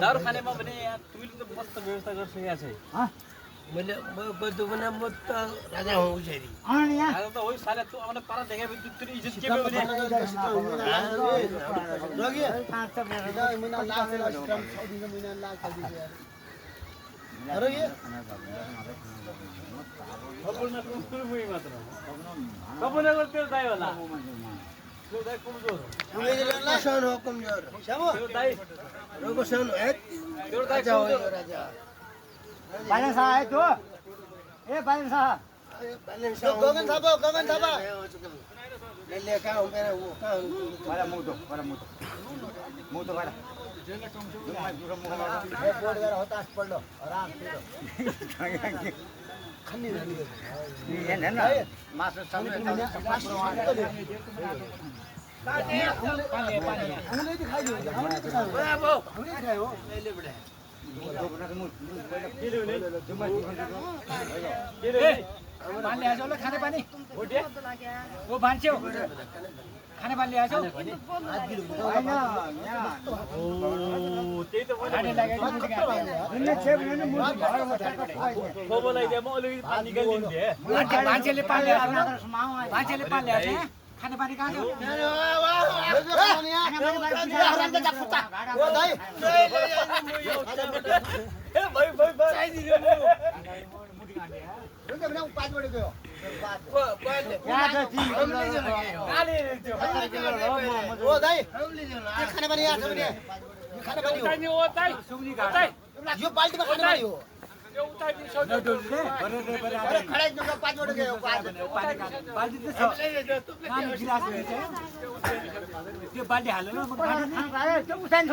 दारू खानेमा भने तुइले त मस्त व्यवस्था गरिसकेको छ मैले बद्दो भने म त राजा हुँ उसरी आज त होइ साले तँ आउने पारा देखेपछि तेरो इज्जत के भयो भने रगी रगी खपुरमा कुकुर मुई मात्र खपुरमा त्यो दाइ होला त्यो दाइ कमजोर उनीहरुलाई सानो हो कमजोर सामो त्यो दाइ रोको सानो है त्यो दाइ राजा हो कमजोर राजा बालन साह है तो ए बालन साह गगन थापा ले कहाँ हो मेरा वो कहाँ वाला मुतो वाला ए बोर्ड गरेर हतास पड्लो आराम से खन्नी ये हैन मास्टर साहब हमले दिखाई दियो ब्राभो हमले दिखायो ले बडा पानी ल्याएछौ ल खाने पानी ओ भान्स्यौ खाने पानी ल्याएछौ हैन ओ त्यही त खाने लागेको दुनिया छेप नि मुर्गी घर खोबोलाई दे म अलिकति पानी निकालिदिन्थे भान्स्यले पानी ल्याएछ भान्स्यले पानी ल्याएछ खाने पानी कहाँ छ ए भाइ चाहिदिनु म ओ दाइ खाने पानी यहाँ छ भने खाने पानी हो यो बाल्टीमा खाने पानी हो पाँचवटा गयो त्यो बाल्टी हाल्नु पानी त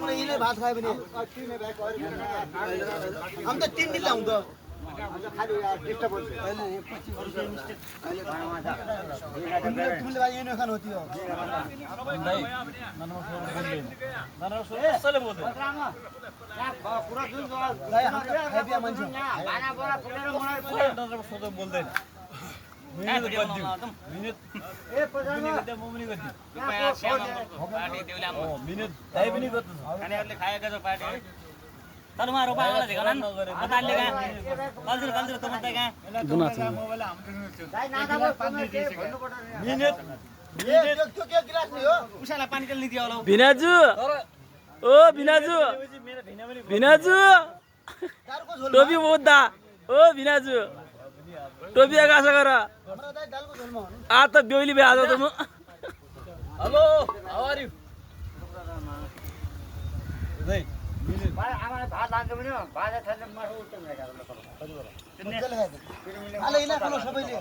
तुमले भात खायो भने हम त 3 दिन लाउँ त तुमले भाइ यो खानु होती हो बोल्दैन भिनाजु ओ भिनाजु टोपी बोद्दा ओ भिनाजु टोपी आकाश गर आ त बेहुली भए आज त म हेलो हाउ आर यु भात लाग्छ भने भात खाने मासु सबैले